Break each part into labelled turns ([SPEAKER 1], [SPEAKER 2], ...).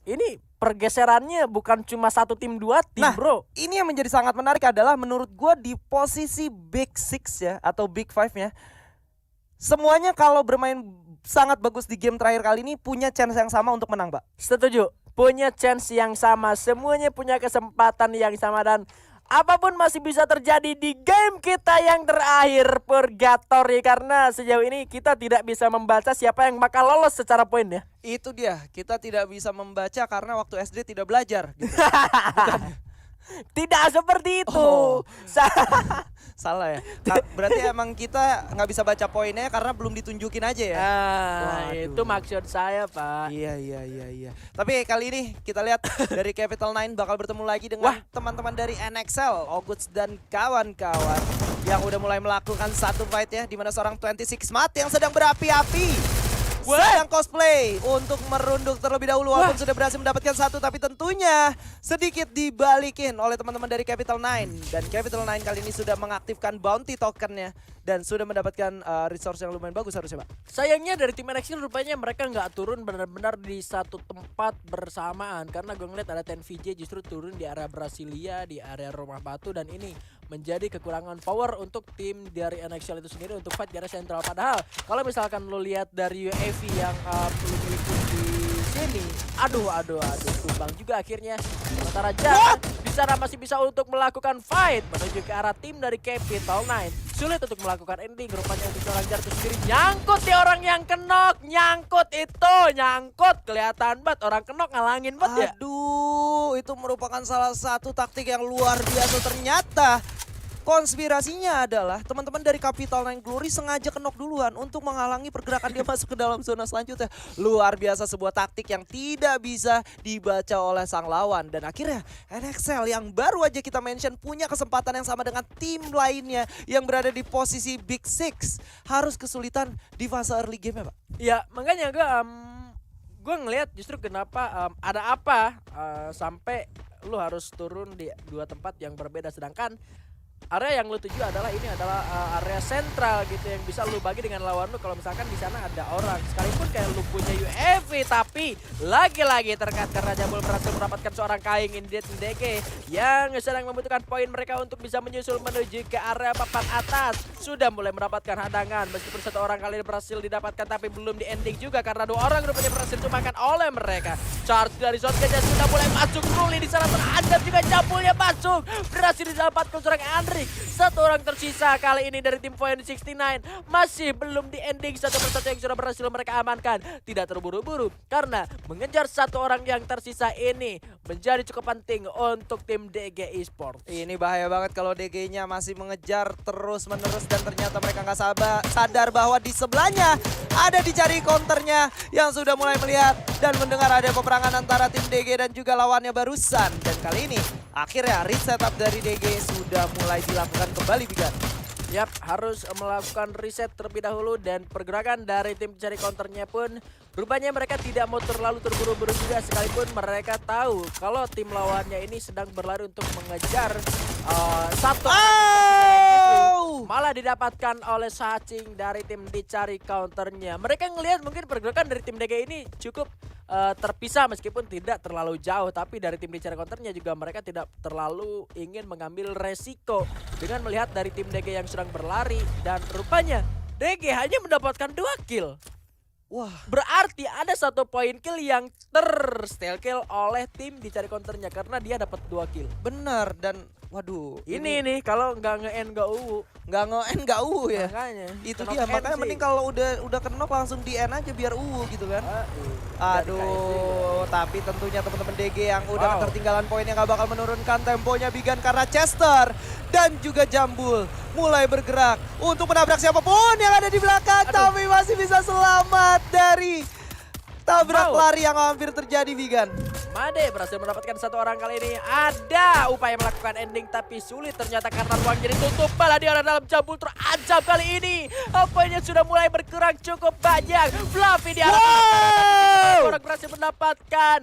[SPEAKER 1] ini pergeserannya bukan cuma satu tim, dua tim,
[SPEAKER 2] Nah,
[SPEAKER 1] bro.
[SPEAKER 2] ini yang menjadi sangat menarik adalah menurut gue di posisi Big Six ya atau Big Five-nya, semuanya kalau bermain sangat bagus di game terakhir kali ini punya chance yang sama untuk menang, Pak.
[SPEAKER 1] Setuju, punya chance yang sama, semuanya punya kesempatan yang sama dan apapun masih bisa terjadi di game kita yang terakhir Purgatory karena sejauh ini kita tidak bisa membaca siapa yang bakal lolos secara poin ya.
[SPEAKER 2] Itu dia, kita tidak bisa membaca karena waktu SD tidak belajar gitu.
[SPEAKER 1] Tidak seperti itu.
[SPEAKER 2] Oh. Salah ya. Berarti emang kita nggak bisa baca poinnya karena belum ditunjukin aja ya.
[SPEAKER 1] Itu maksud saya, Pak.
[SPEAKER 2] Iya. Tapi kali ini kita lihat dari Capital Nine bakal bertemu lagi dengan teman-teman dari NXL, Oguts dan kawan-kawan yang udah mulai melakukan satu fight ya, di mana seorang 26 Mat yang sedang berapi-api sedang cosplay untuk merunduk terlebih dahulu walaupun sudah berhasil mendapatkan satu, tapi tentunya sedikit dibalikin oleh teman-teman dari Capital Nine. Dan Capital Nine kali ini sudah mengaktifkan bounty tokennya dan sudah mendapatkan resource yang lumayan bagus harusnya, Pak.
[SPEAKER 1] Sayangnya dari tim NXT rupanya mereka nggak turun benar-benar di satu tempat bersamaan karena gue ngeliat ada TenVJ justru turun di area Brasilia, di area Rumah Batu dan ini menjadi kekurangan power untuk tim dari NXL itu sendiri untuk fight di area sentral. Padahal kalau misalkan lo lihat dari UAV yang belum meliput di sini, aduh tumbang juga akhirnya. Sementara Jan masih bisa untuk melakukan fight menuju ke arah tim dari Capital Nine. Sulit untuk melakukan ending rupanya untuk seorang Jar itu sendiri. Nyangkut di orang yang kenok, nyangkut kelihatan banget orang kenok ngalangin banget ya.
[SPEAKER 2] Aduh, itu merupakan salah satu taktik yang luar biasa ternyata. Konspirasinya adalah teman-teman dari Capital Nine Glory sengaja kenok duluan untuk menghalangi pergerakan dia masuk ke dalam zona selanjutnya. Luar biasa, sebuah taktik yang tidak bisa dibaca oleh sang lawan. Dan akhirnya NXL yang baru aja kita mention punya kesempatan yang sama dengan tim lainnya yang berada di posisi Big Six. Harus kesulitan di fase early game ya, Pak?
[SPEAKER 1] Ya makanya gue ngelihat justru kenapa ada apa sampai lu harus turun di dua tempat yang berbeda, sedangkan area yang lu tuju adalah ini adalah area sentral gitu yang bisa lu bagi dengan lawan lu kalau misalkan di sana ada orang. Sekalipun kayak lu punya UAV tapi lagi-lagi terkait karena Jambul berhasil mendapatkan seorang Kaing Indeed DG yang sedang membutuhkan poin mereka untuk bisa menyusul menuju ke area papan atas. Sudah mulai mendapatkan hadangan meskipun satu orang kali berhasil didapatkan tapi belum di ending juga karena dua orang rupanya berhasil dimakan oleh mereka. Charge dari Shotgun sudah mulai masuk, Ruli di sana terhadap juga Jambulnya masuk. Berhasil didapatkan seorang Andri. Satu orang tersisa kali ini dari tim Point 69 masih belum di ending, satu persatu yang sudah berhasil mereka amankan. Tidak terburu-buru karena mengejar satu orang yang tersisa ini menjadi cukup penting untuk tim DG Esports.
[SPEAKER 2] Ini bahaya banget kalau DG-nya masih mengejar terus-menerus dan ternyata mereka nggak sadar bahwa di sebelahnya ada dicari counternya yang sudah mulai melihat dan mendengar ada peperangan antara tim DG dan juga lawannya barusan. Dan kali ini akhirnya reset up dari DG sudah mulai dilakukan kembali, Bigan.
[SPEAKER 1] Yap, harus melakukan reset terlebih dahulu dan pergerakan dari tim pencari counternya pun rupanya mereka tidak mau terlalu terburu-buru juga sekalipun mereka tahu kalau tim lawannya ini sedang berlari untuk mengejar satu malah didapatkan oleh Sacing dari tim dicari counternya. Mereka ngelihat mungkin pergerakan dari tim DG ini cukup terpisah meskipun tidak terlalu jauh, tapi dari tim dicari counternya juga mereka tidak terlalu ingin mengambil resiko dengan melihat dari tim DG yang sedang berlari dan rupanya DG hanya mendapatkan 2 kill.
[SPEAKER 2] Wah,
[SPEAKER 1] berarti ada 1 poin kill yang steal kill oleh tim dicari counternya karena dia dapat 2 kill.
[SPEAKER 2] bener. Dan waduh,
[SPEAKER 1] Ini nih kalau nggak nge-end nggak UU.
[SPEAKER 2] nggak nge-end nggak ya.
[SPEAKER 1] Makanya
[SPEAKER 2] Itu
[SPEAKER 1] knock
[SPEAKER 2] dia,
[SPEAKER 1] end
[SPEAKER 2] makanya
[SPEAKER 1] sih.
[SPEAKER 2] mending kalau udah kenok langsung di end aja biar gitu kan. Aduh, tapi tentunya teman-teman DG yang udah ketertinggalan poinnya nggak bakal menurunkan temponya Bigan karena Chester dan juga Jambul mulai bergerak untuk menabrak siapapun yang ada di belakang. Tapi masih bisa selamat dari tabrak lari yang hampir terjadi, Bigan.
[SPEAKER 1] Made berhasil mendapatkan 1 orang kali ini. Ada upaya melakukan ending tapi sulit ternyata karena ruangnya ditutup. Malah dia ada dalam Jambul terancam kali ini. Poinnya sudah mulai berkurang cukup banyak. Fluffy di arah Orang berhasil mendapatkan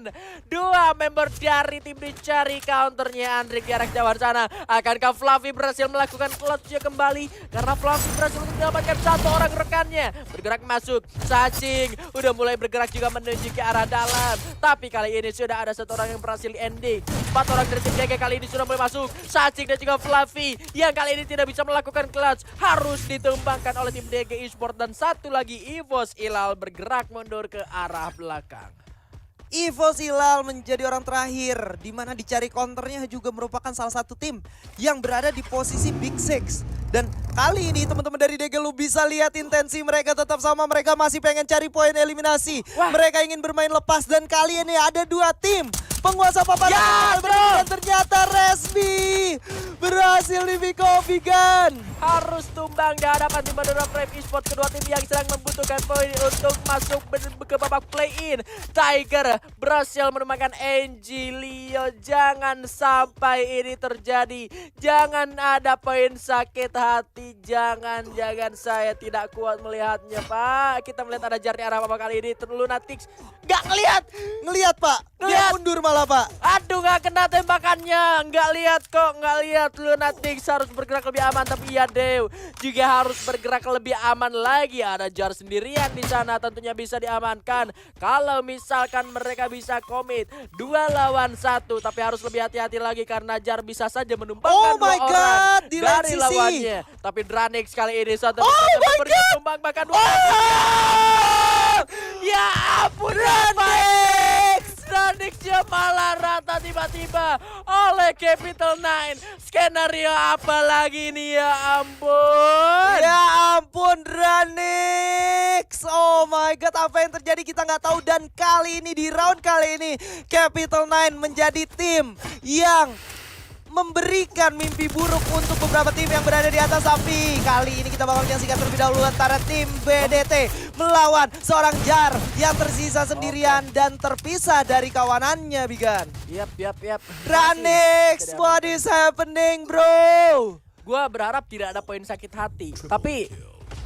[SPEAKER 1] 2 member dari tim dicari counternya Andrik jarak jauh sana. Akankah Fluffy berhasil melakukan clutch kembali? Karena Fluffy berhasil untuk mendapatkan 1 orang rekannya. Bergerak masuk, Saching udah mulai bergerak juga menuju ke arah dalam. Tapi kali ini sudah ada 1 orang yang berhasil ending. 4 orang dari tim JG kali ini sudah mulai masuk. Saching dan juga Fluffy yang kali ini tidak bisa melakukan clutch. Harus ditumbangkan oleh tim DG Esports. Dan satu lagi EVOS Ilal bergerak mundur ke arah belakang.
[SPEAKER 2] EVOS Ilal menjadi orang terakhir, di mana dicari counternya juga merupakan salah satu tim yang berada di posisi Big Six. Dan kali ini teman-teman dari DG lu bisa lihat intensi mereka tetap sama, mereka masih pengen cari poin eliminasi.
[SPEAKER 1] Wah.
[SPEAKER 2] Mereka ingin bermain lepas dan kali ini ada 2 tim penguasa papan
[SPEAKER 1] Ya, bro.
[SPEAKER 2] dan ternyata Resmi berhasil di Vigan.
[SPEAKER 1] Harus tumbang di hadapan tim Madura Prime Esports. Kedua tim yang sedang membutuhkan poin untuk masuk ke babak play-in. Tiger berhasil menumbangkan Angelio. Jangan sampai ini terjadi. Jangan ada poin sakit hati. Jangan saya tidak kuat melihatnya, Pak. Kita melihat ada jar di arah babak kali ini. Lunatics nggak ngelihat.
[SPEAKER 2] Ngelihat Pak, dia
[SPEAKER 1] Ngelihat.
[SPEAKER 2] mundur malah Pak.
[SPEAKER 1] Aduh, nggak kena tembakannya. Nggak lihat kok, nggak lihat. Lunatics harus bergerak lebih aman, tapi iya Dew juga harus bergerak lebih aman lagi. Ada jar sendirian di sana, tentunya bisa diamankan. Kalau misalkan mereka bisa komit 2 lawan 1, tapi harus lebih hati-hati lagi karena jar bisa saja menumbangkan
[SPEAKER 2] Oh my
[SPEAKER 1] 2 orang
[SPEAKER 2] God, di lain
[SPEAKER 1] dari
[SPEAKER 2] sisi.
[SPEAKER 1] lawannya. Tapi Dranix kali ini satu
[SPEAKER 2] my
[SPEAKER 1] tumbang bahkan 2. Ya ampun, Dranixnya malah rata tiba-tiba oleh Capital 9. Skenario apa lagi nih, ya ampun.
[SPEAKER 2] Ya ampun Dranix. Oh my God, apa yang terjadi kita nggak tahu. Dan kali ini, di round kali ini, Capital 9 menjadi tim yang memberikan mimpi buruk untuk beberapa tim yang berada di atas. Tapi kali ini kita bakal menyaksikan terlebih dahulu antara tim BDT melawan seorang jar yang tersisa sendirian dan terpisah dari kawanannya, Bigan.
[SPEAKER 1] Yap.
[SPEAKER 2] Dranix, what is happening bro?
[SPEAKER 1] Gua berharap tidak ada poin sakit hati. Tapi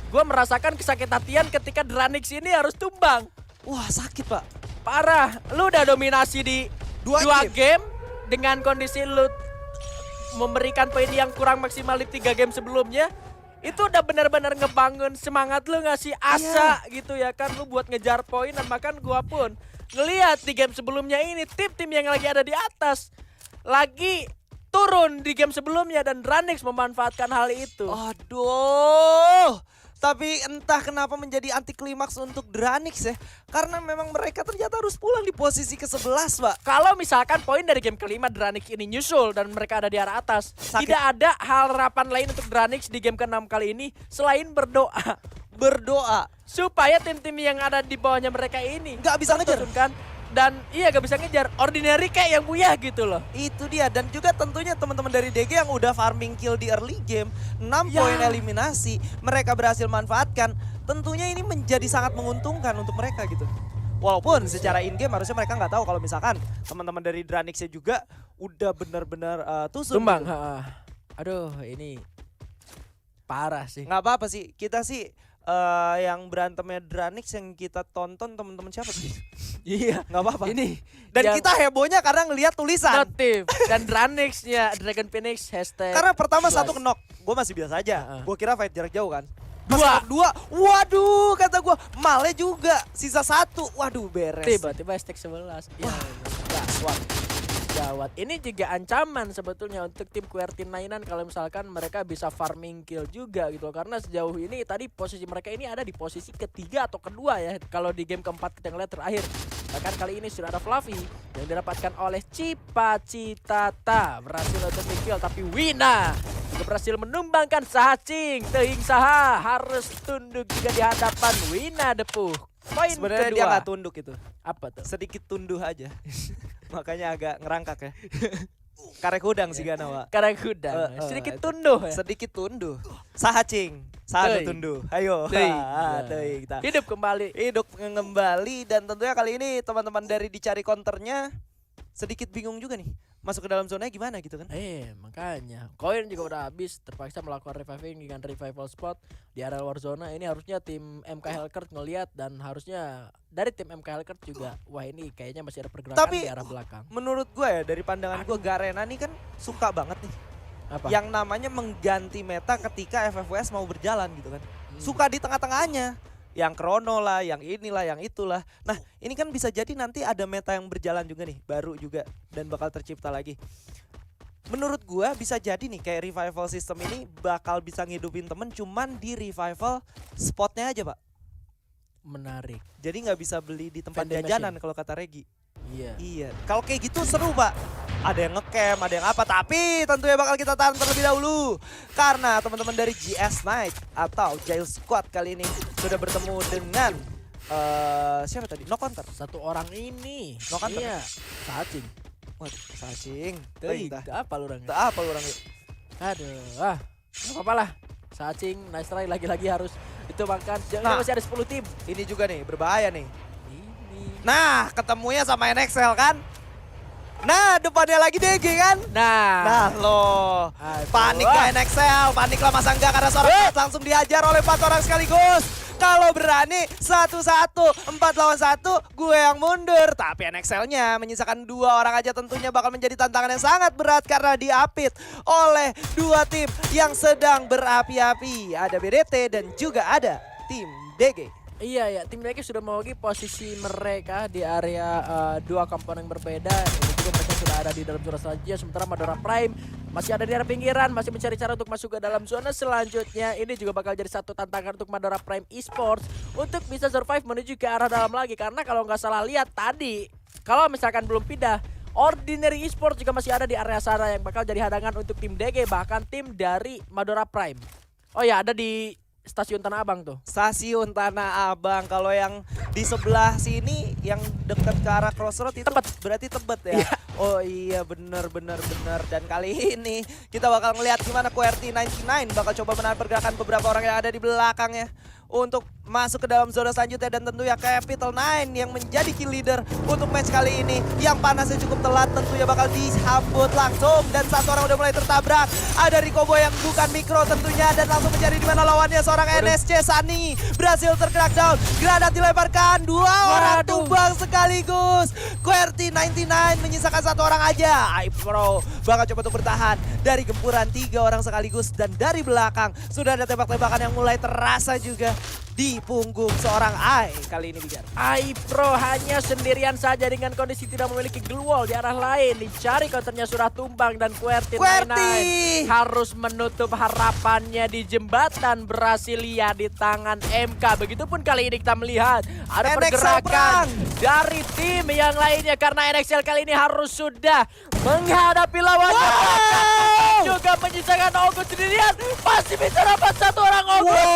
[SPEAKER 1] gua merasakan kesakit hatian ketika Dranix ini harus tumbang.
[SPEAKER 2] Wah sakit Pak.
[SPEAKER 1] Parah, lu udah dominasi di
[SPEAKER 2] Dua
[SPEAKER 1] 2 game dengan kondisi lu memberikan poin yang kurang maksimal di 3 game sebelumnya. Itu udah benar-benar ngebangun semangat lu, ngasih asa gitu ya kan, lu buat ngejar poin. Dan bahkan gua pun ngelihat di game sebelumnya ini tim-tim yang lagi ada di atas lagi turun di game sebelumnya dan Dranix memanfaatkan hal itu.
[SPEAKER 2] Aduh. Tapi entah kenapa menjadi anti klimaks untuk Dranix ya. Karena memang mereka ternyata harus pulang di posisi ke-11 Pak.
[SPEAKER 1] Kalau misalkan poin dari game kelima Dranix ini nyusul dan mereka ada di arah atas,
[SPEAKER 2] Sakit.
[SPEAKER 1] tidak ada harapan lain untuk Dranix di game ke-6 kali ini selain berdoa.
[SPEAKER 2] Berdoa.
[SPEAKER 1] Supaya tim-tim yang ada di bawahnya mereka ini
[SPEAKER 2] Nggak bisa ngejar.
[SPEAKER 1] terturunkan. Dan iya gak bisa ngejar, ordinary kayak yang Buyah gitu loh.
[SPEAKER 2] Itu dia, dan juga tentunya teman-teman dari DG yang udah farming kill di early game, 6
[SPEAKER 1] Ya.
[SPEAKER 2] poin eliminasi, mereka berhasil manfaatkan. Tentunya ini menjadi sangat menguntungkan untuk mereka gitu. Walaupun secara in game harusnya mereka nggak tahu kalau misalkan teman-teman dari Dranixnya juga udah benar-benar tusuk.
[SPEAKER 1] Tumbang,
[SPEAKER 2] gitu.
[SPEAKER 1] aduh ini parah sih.
[SPEAKER 2] Nggak apa-apa sih, kita sih yang berantemnya Dranix yang kita tonton teman-teman siapa sih?
[SPEAKER 1] Iya,
[SPEAKER 2] Nggak apa-apa.
[SPEAKER 1] ini
[SPEAKER 2] Dan
[SPEAKER 1] yang
[SPEAKER 2] kita hebohnya karena ngelihat tulisan.
[SPEAKER 1] notif dan Dranixnya Dragon Phoenix hashtag.
[SPEAKER 2] Karena pertama 1
[SPEAKER 1] 12.
[SPEAKER 2] knock, gue masih biasa aja. Gue kira fight jarak jauh kan. Pas
[SPEAKER 1] 2.
[SPEAKER 2] knock 2, waduh kata gue, Male juga, sisa 1, waduh beres.
[SPEAKER 1] Tiba-tiba hashtag 11. Ya, gawat. Ini juga ancaman sebetulnya untuk tim QWERTY 9an kalau misalkan mereka bisa farming kill juga gitu. Karena sejauh ini tadi posisi mereka ini ada di posisi ketiga atau kedua ya. Kalau di game keempat kita ngeliat terakhir. Bahkan kali ini sudah ada Fluffy yang didapatkan oleh Cipacitata. Berhasil untuk kill, tapi Wina juga berhasil menumbangkan Saching. Teuing saha harus tunduk juga di hadapan Wina Depuh. Poin
[SPEAKER 2] Sebenarnya
[SPEAKER 1] kedua.
[SPEAKER 2] dia nggak tunduk itu,
[SPEAKER 1] Apa tuh?
[SPEAKER 2] sedikit tunduh aja. Makanya agak ngerangkak ya. Karek udang sih Gana Pak.
[SPEAKER 1] Karena kuda. Sedikit tunduh ya.
[SPEAKER 2] Sedikit tunduh. Sahacing, saha
[SPEAKER 1] Teuing.
[SPEAKER 2] tunduh. Ayo.
[SPEAKER 1] Teuing.
[SPEAKER 2] Teuing kita.
[SPEAKER 1] Hidup kembali.
[SPEAKER 2] Hidup kembali dan tentunya kali ini teman-teman dari dicari counternya sedikit bingung juga nih. masuk ke dalam zona gimana gitu kan.
[SPEAKER 1] Makanya koin juga udah habis, terpaksa melakukan reviving dengan revival spot di area luar zona. Ini harusnya tim MK Hellcat ngelihat, dan harusnya dari tim MK Hellcat juga, wah ini kayaknya masih ada pergerakan
[SPEAKER 2] Tapi
[SPEAKER 1] di arah belakang.
[SPEAKER 2] menurut gue ya, dari pandangan gue, Garena nih kan suka banget nih
[SPEAKER 1] Apa?
[SPEAKER 2] yang namanya mengganti meta ketika FFWS mau berjalan gitu kan. Suka di tengah-tengahnya. Yang krono lah, yang inilah, yang itulah. Nah, ini kan bisa jadi nanti ada meta yang berjalan juga nih, baru juga, dan bakal tercipta lagi. Menurut gua bisa jadi nih kayak revival system ini bakal bisa ngidupin temen, cuman di revival spotnya aja, Pak.
[SPEAKER 1] Menarik.
[SPEAKER 2] Jadi nggak bisa beli di tempat
[SPEAKER 1] Vending
[SPEAKER 2] jajanan kalau kata Regi.
[SPEAKER 1] Iya.
[SPEAKER 2] Iya, kalau kayak gitu seru, Pak. Ada yang ngecamp, ada yang apa, tapi tentunya bakal kita tahan terlebih dahulu. Karena teman-teman dari GS Knight atau Jail Squad kali ini sudah bertemu dengan siapa tadi? No Counter.
[SPEAKER 1] Satu orang ini.
[SPEAKER 2] No Counter.
[SPEAKER 1] Iya. Sacing.
[SPEAKER 2] Wah, Sacing.
[SPEAKER 1] Apa lu orangnya?
[SPEAKER 2] Tak apa lu orangnya.
[SPEAKER 1] Aduh, nggak apa-apa lah. Sacing, nice try, lagi-lagi harus itu makan.
[SPEAKER 2] Nah.
[SPEAKER 1] Masih ada 10 tim.
[SPEAKER 2] Ini juga nih, berbahaya nih.
[SPEAKER 1] Ini.
[SPEAKER 2] Nah, ketemunya sama NXL kan? Nah, depannya lagi DG kan? Nah loh,
[SPEAKER 1] Aduh.
[SPEAKER 2] panik lah NXL, panik lah masa enggak karena seorang Cat langsung dihajar oleh 4 orang sekaligus. Kalau berani 1-1, 4 lawan 1, gue yang mundur. Tapi NXL-nya menyisakan 2 orang aja, tentunya bakal menjadi tantangan yang sangat berat karena diapit oleh 2 tim yang sedang berapi-api. Ada BDT dan juga ada tim DG.
[SPEAKER 1] Iya ya, tim mereka sudah memiliki posisi mereka di area 2 komponen yang berbeda. Ini juga mereka sudah ada di dalam zona selanjutnya. Sementara Madara Prime masih ada di area pinggiran, masih mencari cara untuk masuk ke dalam zona selanjutnya. Ini juga bakal jadi satu tantangan untuk Madara Prime Esports untuk bisa survive menuju ke arah dalam lagi. Karena kalau nggak salah lihat tadi, kalau misalkan belum pindah, Ordinary Esports juga masih ada di area sana yang bakal jadi hadangan untuk tim DG, bahkan tim dari Madara Prime. Oh ya, ada di Stasiun Tanah Abang tuh.
[SPEAKER 2] Stasiun Tanah Abang. Kalau yang di sebelah sini yang dekat ke arah Crossroad itu
[SPEAKER 1] Tebet.
[SPEAKER 2] berarti Tebet ya.
[SPEAKER 1] Iya.
[SPEAKER 2] Oh iya, bener. Dan kali ini kita bakal ngelihat gimana QWERTY99 bakal coba menahan pergerakan beberapa orang yang ada di belakangnya untuk masuk ke dalam zona selanjutnya, dan tentunya Capital9 yang menjadi kill leader untuk match kali ini. Yang panasnya cukup telat tentunya bakal disambut langsung, dan satu orang udah mulai tertabrak. Ada Rikobo yang bukan mikro tentunya, dan langsung mencari di mana lawannya seorang NSC Sunny berhasil tercrackdown. Granat dilemparkan, 2 orang tumbang sekaligus. QWERTY99 menyisakan 1 orang aja. iPro bakal coba untuk bertahan dari gempuran 3 orang sekaligus, dan dari belakang sudah ada tembak-tembakan yang mulai terasa juga di punggung seorang Ai kali ini, Bigar.
[SPEAKER 1] iPro hanya sendirian saja dengan kondisi tidak memiliki glue wall di arah lain. Dicari counternya sudah tumbang, dan QWERTY99 harus menutup harapannya di jembatan Brasilia di tangan MK. Begitupun kali ini kita melihat ada
[SPEAKER 2] NXL
[SPEAKER 1] pergerakan
[SPEAKER 2] perang
[SPEAKER 1] dari tim yang lainnya, karena NXL kali ini harus sudah menghadapi lawannya. Juga menyisakan Ogut sendirian, masih bisa dapat 1 orang Ogut.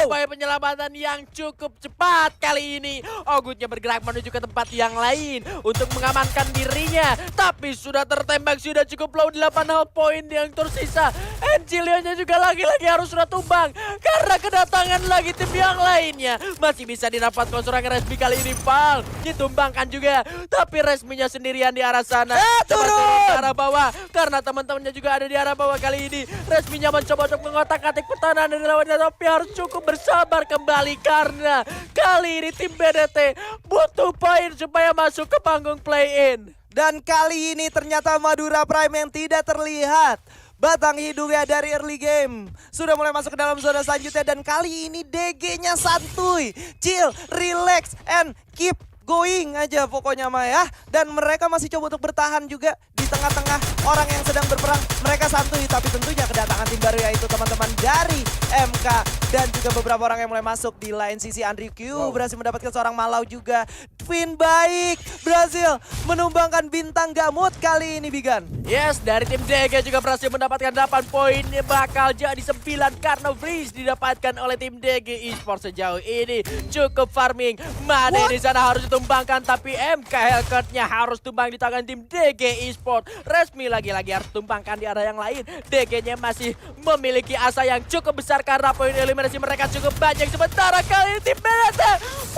[SPEAKER 1] Upaya penyelamatan yang cukup cepat kali ini. Ogutnya bergerak menuju ke tempat yang lain untuk mengamankan dirinya, tapi sudah tertembak, sudah cukup low, 8 health point yang tersisa. Encilionya juga lagi-lagi harus sudah tumbang karena kedatangan lagi tim yang lainnya. Masih bisa didapat seorang Resmi kali ini, Pal. Ditumbangkan juga, tapi Resminya sendirian di arah sana.
[SPEAKER 2] Turun
[SPEAKER 1] Ke arah bawah karena teman-temannya juga ada di arah bawah kali ini. Resminya mencoba untuk mengotak-atik pertahanan dari lawannya, tapi harus cukup bersabar kembali karena kali ini tim BDT butuh poin supaya masuk ke panggung play-in.
[SPEAKER 2] Dan kali ini ternyata Madara Prime yang tidak terlihat batang hidungnya dari early game sudah mulai masuk ke dalam zona selanjutnya, dan kali ini DG-nya santuy, chill, relax, and keep going aja pokoknya mah ya. Dan mereka masih coba untuk bertahan juga di tengah-tengah orang yang sedang berperang. Mereka santuy, tapi tentunya kedatangan tim baru yaitu teman-teman dari MK dan juga beberapa orang yang mulai masuk di lain sisi. Andrew Q berhasil mendapatkan seorang Malau juga. Twin baik berhasil menumbangkan bintang Gamut kali ini, Bigan.
[SPEAKER 1] Yes, dari tim DG juga berhasil mendapatkan 8 poin. Bakal jadi 9 karena freeze didapatkan oleh tim DG Esports sejauh ini. Cukup farming. Mane di sana harus ditumbangkan, tapi MK Hellcat-nya harus tumbang di tangan tim DG Esports. Resmi lagi-lagi harus tumbangkan di arah yang lain. DG-nya masih memiliki asa yang cukup besar karena poin eliminasi mereka cukup banyak. Sementara kali ini tim BDT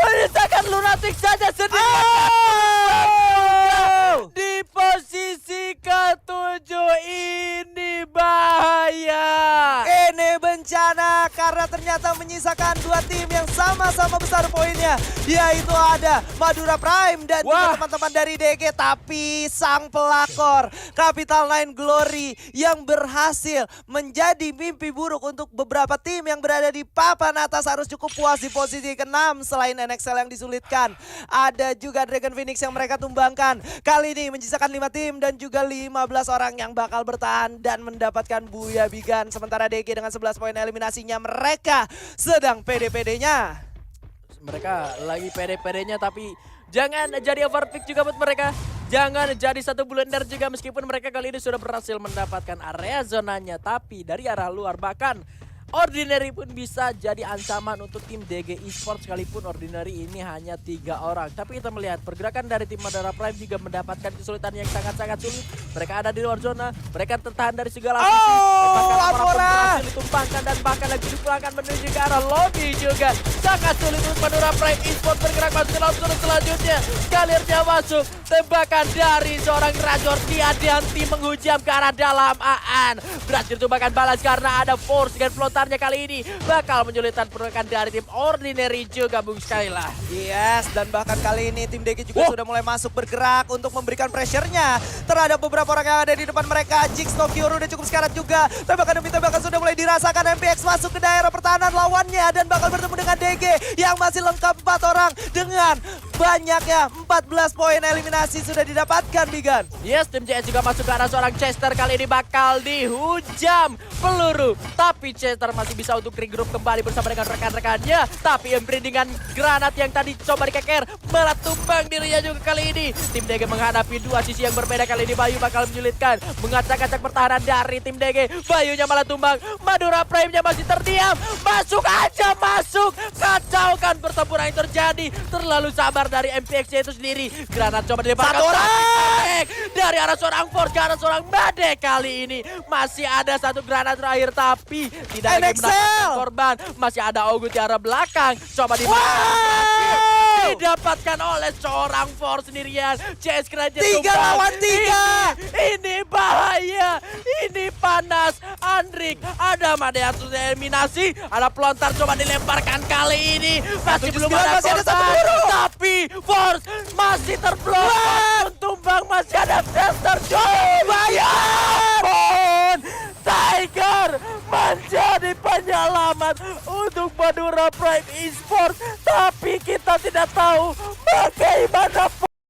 [SPEAKER 1] menyisakan Lunatic saja sendiri. Di posisi ke
[SPEAKER 2] karena ternyata menyisakan dua tim yang sama-sama besar poinnya, yaitu ada Madura Prime dan juga teman-teman dari DG. Tapi sang pelakor Capital 9 Glory yang berhasil menjadi mimpi buruk untuk beberapa tim yang berada di papan atas harus cukup puas di posisi ke-6. Selain NXL yang disulitkan, ada juga Dragon Phoenix yang mereka tumbangkan. Kali ini menyisakan 5 tim dan juga 15 orang yang bakal bertahan dan mendapatkan Buya Bigan. Sementara DG dengan 11 poin eliminasinya, mereka sedang pede-pedenya.
[SPEAKER 1] Mereka lagi pede-pedenya, tapi jangan jadi overpick juga buat mereka. Jangan jadi satu blunder juga, meskipun mereka kali ini sudah berhasil mendapatkan area zonanya. Tapi dari arah luar bahkan Ordinary pun bisa jadi ancaman untuk tim DG Esports, sekalipun Ordinary ini hanya 3 orang. Tapi kita melihat pergerakan dari tim Madara Prime juga mendapatkan kesulitan yang sangat-sangat sulit. Mereka ada di luar zona, mereka tertahan dari segala sisi. Bahkan orang berhasil ditumpangkan dan bahkan lagi dipulangkan menuju ke arah lobby juga. Sangat sulit untuk Madara Prime Esports bergerak masuk ke dalam zona selanjutnya. Galirnya masuk, tembakan dari seorang Rajor Dianti menghujam ke arah dalam Aan. Berhasil tembakan balas karena ada force dengan flotarnya kali ini. Bakal menyulitkan pergerakan dari tim Ordinary juga, Bung Skyla.
[SPEAKER 2] Yes, dan bahkan kali ini tim DG juga sudah mulai masuk bergerak untuk memberikan pressure-nya terhadap beberapa orang yang ada di depan mereka. Jinx, Tokyo udah cukup sekarat juga. Tembakan demi tembakan sudah mulai dirasakan. MPX masuk ke daerah pertahanan lawannya dan bakal bertemu dengan DG yang masih lengkap 4 orang dengan banyaknya 14 poin eliminasi sudah didapatkan, Bigan.
[SPEAKER 1] Yes, tim CS juga masuk ke arah seorang Chester. Kali ini bakal dihujam peluru, tapi Chester masih bisa untuk regroup kembali bersama dengan rekan-rekannya. Tapi Embry dengan granat yang tadi coba dikeker malah tumbang dirinya juga kali ini. Tim DG menghadapi dua sisi yang berbeda. Kali ini Bayu bakal menyulitkan, mengacak-acak pertahanan dari tim DG. Bayunya malah tumbang, Madura Prime-nya masih terdiam. Masuk aja, masuk. Kacaukan pertempuran yang terjadi. Terlalu sabar dari MPX itu sendiri. Granat coba dilemparkan.
[SPEAKER 2] Satu orang
[SPEAKER 1] dari arah seorang Force ke arah seorang Bade. Kali ini masih ada satu granat terakhir, tapi tidak lagi mendapatkan korban. Masih ada Ogut di arah belakang. Coba didapatkan oleh seorang Force sendirian. CS Krajen
[SPEAKER 2] 3 lawan 3.
[SPEAKER 1] Ini bahaya. Ini panas. Andrik, ada Madeatsu eliminasi. Ada pelontar coba dilemparkan kali ini. Masih belum ada korban. Tapi Force masih terblok. Tumbang, masih ada Chester. Bayar! Tiger menjadi penyelamat untuk Madura Prime Esports. Tapi kita tidak tahu bagaimana